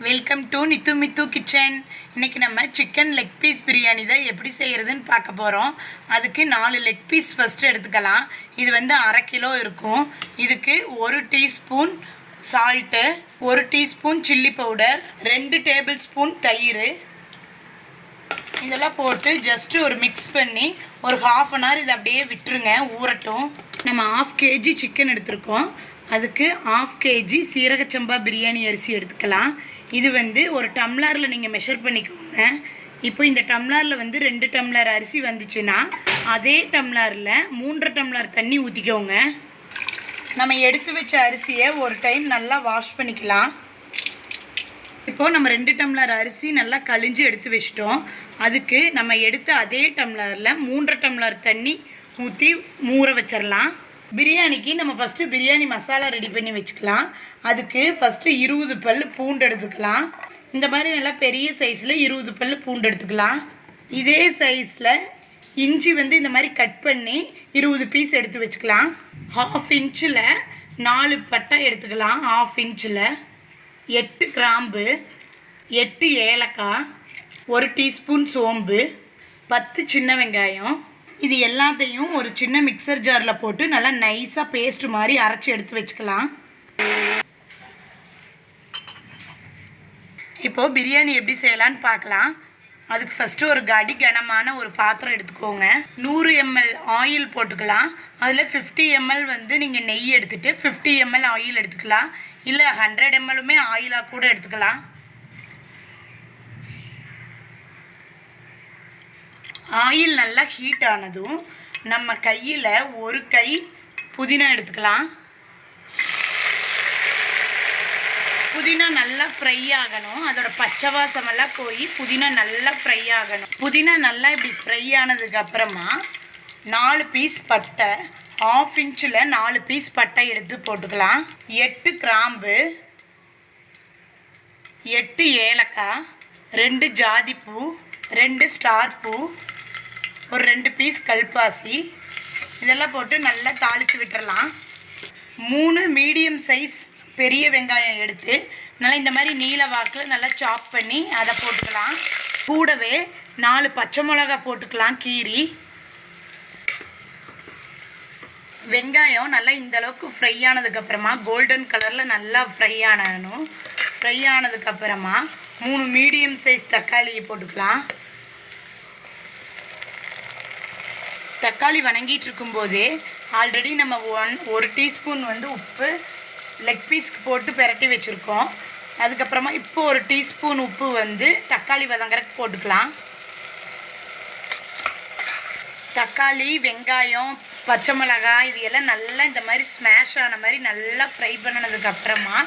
Welcome to nithumithukitchen. இன்றைக்கி நம்ம chicken leg piece biryani தான் எப்படி செய்கிறதுன்னு பார்க்க போகிறோம். அதுக்கு 4 லெக் பீஸ் ஃபஸ்ட்டு எடுத்துக்கலாம். இது வந்து 1/2 கிலோ இருக்கும். இதுக்கு 1 teaspoon salt, 1 teaspoon chilli powder, 2 table spoon தயிர், இதெல்லாம் போட்டு ஜஸ்ட்டு ஒரு மிக்ஸ் பண்ணி ஒரு 1/2 அன் ஹவர் இதை அப்படியே விட்டுருங்க, ஊறட்டும். நம்ம 1/2 kg சிக்கன் எடுத்துருக்கோம். அதுக்கு 1/2 kg சீரகச்சம்பா பிரியாணி அரிசி எடுத்துக்கலாம். இது வந்து ஒரு டம்ளரில் நீங்கள் மெஷர் பண்ணிக்கோங்க. இப்போ இந்த டம்ளரில் வந்து 2 டம்ளர் அரிசி வந்துச்சுன்னா அதே டம்ளரில் 3 டம்ளர் தண்ணி ஊற்றிக்கோங்க. நம்ம எடுத்து வச்ச அரிசியை ஒரு டைம் நல்லா வாஷ் பண்ணிக்கலாம். இப்போது நம்ம 2 டம்ளர் அரிசி நல்லா கழிஞ்சு எடுத்து வச்சிட்டோம். அதுக்கு நம்ம எடுத்த அதே டம்ளரில் 3 டம்ளர் தண்ணி ஊற்றி ஊற வச்சிடலாம். பிரியாணிக்கு நம்ம ஃபஸ்ட்டு பிரியாணி மசாலா ரெடி பண்ணி வச்சுக்கலாம். அதுக்கு ஃபஸ்ட்டு 20 பல் பூண்டு எடுத்துக்கலாம். இந்த மாதிரி நல்லா பெரிய சைஸில் 20 பல் பூண்டு எடுத்துக்கலாம். இதே சைஸில் இஞ்சி வந்து இந்த மாதிரி கட் பண்ணி 20 பீஸ் எடுத்து வச்சுக்கலாம். 1/2 இன்ச்சில் 4 பட்டை எடுத்துக்கலாம். 1/2 இன்ச்சில் 8 கிராம்பு, 8 ஏலக்காய், 1 டீஸ்பூன் சோம்பு, 10 சின்ன வெங்காயம். இது எல்லாத்தையும் ஒரு சின்ன மிக்சர் ஜாரில் போட்டு நல்லா நைஸாக பேஸ்ட் மாதிரி அரைச்சி எடுத்து வச்சுக்கலாம். இப்போது பிரியாணி எப்படி செய்யலான்னு பார்க்கலாம். அதுக்கு ஃபஸ்ட்டு ஒரு கனமான ஒரு பாத்திரம் எடுத்துக்கோங்க. 100 ml ஆயில் போட்டுக்கலாம். அதில் 50 ml வந்து நீங்கள் நெய் எடுத்துகிட்டு 50 ml ஆயில் எடுத்துக்கலாம். இல்லை 100 ml ஆயிலாக கூட எடுத்துக்கலாம். ஆயில் நல்லா ஹீட் ஆனதும் நம்ம கையில் ஒரு கை புதினா எடுத்துக்கலாம். புதினா நல்லா ஃப்ரை ஆகணும். அதோட பச்சை வாசமெல்லாம் போய் புதினா நல்லா ஃப்ரை ஆகணும். புதினா நல்லா இப்படி ஃப்ரை ஆனதுக்கு அப்புறமா 4 பீஸ் பட்டை, 1/2 இன்ச்சில் 4 பீஸ் பட்டை எடுத்து போட்டுக்கலாம். 8 கிராம்பு, 8 ஏலக்காய், 2 ஜாதிப்பூ, 2 ஸ்டார் பூ, ஒரு 2 பீஸ் கல்பாசி, இதெல்லாம் போட்டு நல்லா தாளித்து விட்டுறலாம். 3 மீடியம் சைஸ் பெரிய வெங்காயம் எடுத்து நல்லா இந்த மாதிரி நீல வாக்கில் நல்லா சாப் பண்ணி அதை போட்டுக்கலாம். கூடவே 4 பச்சை மிளகா போட்டுக்கலாம் கீரி. வெங்காயம் நல்லா இந்தளவுக்கு ஃப்ரை ஆனதுக்கப்புறமா கோல்டன் கலரில் நல்லா ஃப்ரை ஆனணும். ஃப்ரை ஆனதுக்கப்புறமா 3 மீடியம் சைஸ் தக்காளியை போட்டுக்கலாம். தக்காளி வணங்கிட்டு இருக்கும்போதே ஆல்ரெடி நம்ம 1 டீஸ்பூன் வந்து உப்பு லெக் பீஸ்க்கு போட்டு பெரட்டி வச்சுருக்கோம். அதுக்கப்புறமா இப்போ 1 டீஸ்பூன் உப்பு வந்து தக்காளி வதங்கறதுக்கு போட்டுக்கலாம். தக்காளி, வெங்காயம், பச்சை மிளகாய் இது எல்லாம் நல்லா இந்த மாதிரி ஸ்மாஷ் ஆன மாதிரி நல்லா ஃப்ரை பண்ணினதுக்கப்புறமா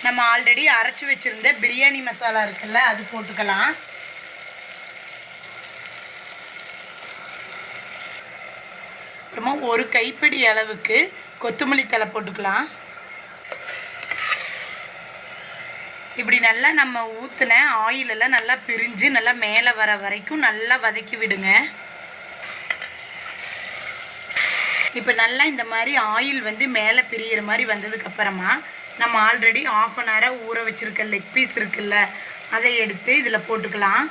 நம்ம ஆல்ரெடி அரைச்சி வச்சுருந்த பிரியாணி மசாலா இருக்குல்ல அது போட்டுக்கலாம். அப்புறமா ஒரு கைப்பிடி அளவுக்கு கொத்தமல்லி தழை போட்டுக்கலாம். இப்படி நல்லா நம்ம ஊற்றின ஆயிலெல்லாம் நல்லா பிரிஞ்சு நல்லா மேலே வர வரைக்கும் நல்லா வதக்கி விடுங்க. இப்போ நல்லா இந்த மாதிரி ஆயில் வந்து மேலே பிரியிற மாதிரி வந்ததுக்கப்புறமா நம்ம ஆல்ரெடி 1/2 அன் ஹவராக ஊற வச்சுருக்க லெக் பீஸ் இருக்குல்ல அதை எடுத்து இதில் போட்டுக்கலாம்.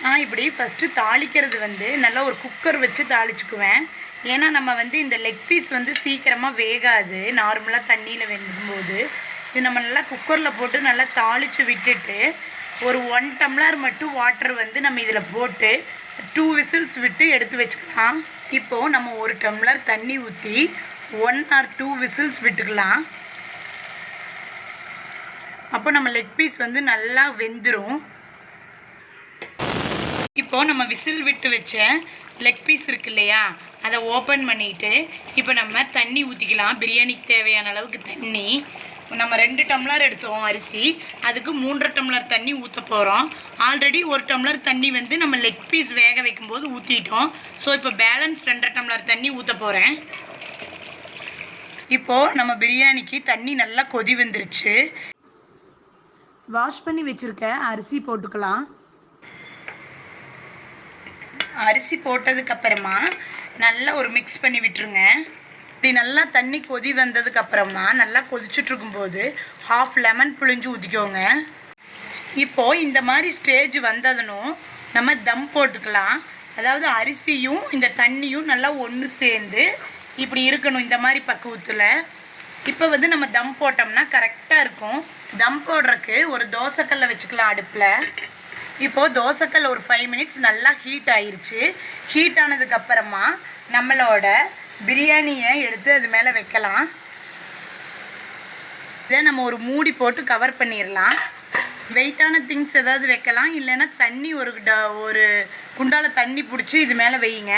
நான் இப்படி ஃபஸ்ட்டு தாளிக்கிறது வந்து நல்லா ஒரு குக்கர் வச்சு தாளிச்சுக்குவேன். ஏன்னா நம்ம வந்து இந்த லெக் பீஸ் வந்து சீக்கிரமாக வேகாது. நார்மலாக தண்ணியில் வெந்தும்போது இது நம்ம நல்லா குக்கரில் போட்டு நல்லா தாளித்து விட்டுட்டு ஒரு 1 டம்ளர் மட்டும் வாட்டர் வந்து நம்ம இதில் போட்டு 2 விசில்ஸ் விட்டு எடுத்து வச்சுக்கலாம். இப்போது நம்ம 1 டம்ளர் தண்ணி ஊற்றி 1 or 2 விசில்ஸ் விட்டுக்கலாம். அப்போ நம்ம லெக் பீஸ் வந்து நல்லா வெந்துடும். இப்போது நம்ம விசில் விட்டு வச்ச லெக் பீஸ் இருக்கு இல்லையா அதை ஓப்பன் பண்ணிவிட்டு இப்போ நம்ம தண்ணி ஊற்றிக்கலாம். பிரியாணிக்கு தேவையான அளவுக்கு தண்ணி. நம்ம 2 டம்ளர் எடுத்தோம் அரிசி, அதுக்கு 3 டம்ளர் தண்ணி ஊற்ற போகிறோம். ஆல்ரெடி 1 டம்ளர் தண்ணி வந்து நம்ம லெக் பீஸ் வேக வைக்கும்போது ஊற்றிட்டோம். ஸோ இப்போ பேலன்ஸ் 2 டம்ளர் தண்ணி ஊற்ற போகிறேன். இப்போது நம்ம பிரியாணிக்கு தண்ணி நல்லா கொதி வந்துருச்சு. வாஷ் பண்ணி வச்சுருக்க அரிசி போட்டுக்கலாம். அரிசி போட்டதுக்கப்புறமா நல்லா ஒரு மிக்ஸ் பண்ணி விட்டுருங்க. இப்படி நல்லா தண்ணி கொதி வந்ததுக்கப்புறமா நல்லா கொதிச்சுட்ருக்கும்போது ஹாஃப் லெமன் புழிஞ்சு ஊற்றிக்கோங்க. இப்போது இந்த மாதிரி ஸ்டேஜ் வந்ததுனும் நம்ம தம் போட்டுக்கலாம். அதாவது அரிசியும் இந்த தண்ணியும் நல்லா ஒன்று சேர்ந்து இப்படி இருக்கணும் இந்த மாதிரி பக்குவத்தில். இப்போ வந்து நம்ம தம் போட்டோம்னா கரெக்டாக இருக்கும். தம் போடுறதுக்கு ஒரு தோசைக்கல்லை வச்சுக்கலாம் அடுப்பில். இப்போது தோசைக்கல் ஒரு 5 மினிட்ஸ் நல்லா ஹீட் ஆயிடுச்சு. ஹீட் ஆனதுக்கப்புறமா நம்மளோட பிரியாணியை எடுத்து அது மேலே வைக்கலாம். இதை நம்ம ஒரு மூடி போட்டு கவர் பண்ணிடலாம். வெயிட்டான திங்ஸ் ஏதாவது வைக்கலாம், இல்லைன்னா தண்ணி ஒரு குண்டால் தண்ணி பிடிச்சி இது மேலே வையுங்க.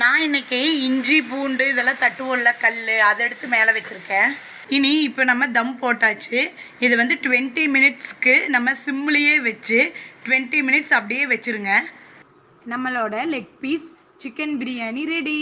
நான் இன்றைக்கி இஞ்சி பூண்டு இதெல்லாம் தட்டுவோம்ல கல், அதை எடுத்து மேலே வச்சுருக்கேன். இனி இப்போ நம்ம தம் போட்டாச்சு. இது வந்து 20 மினிட்ஸ்க்கு நம்ம சிம்லேயே வச்சு 20 மினிட்ஸ் அப்படியே வச்சுருங்க. நம்மளோட leg piece chicken biryani ready.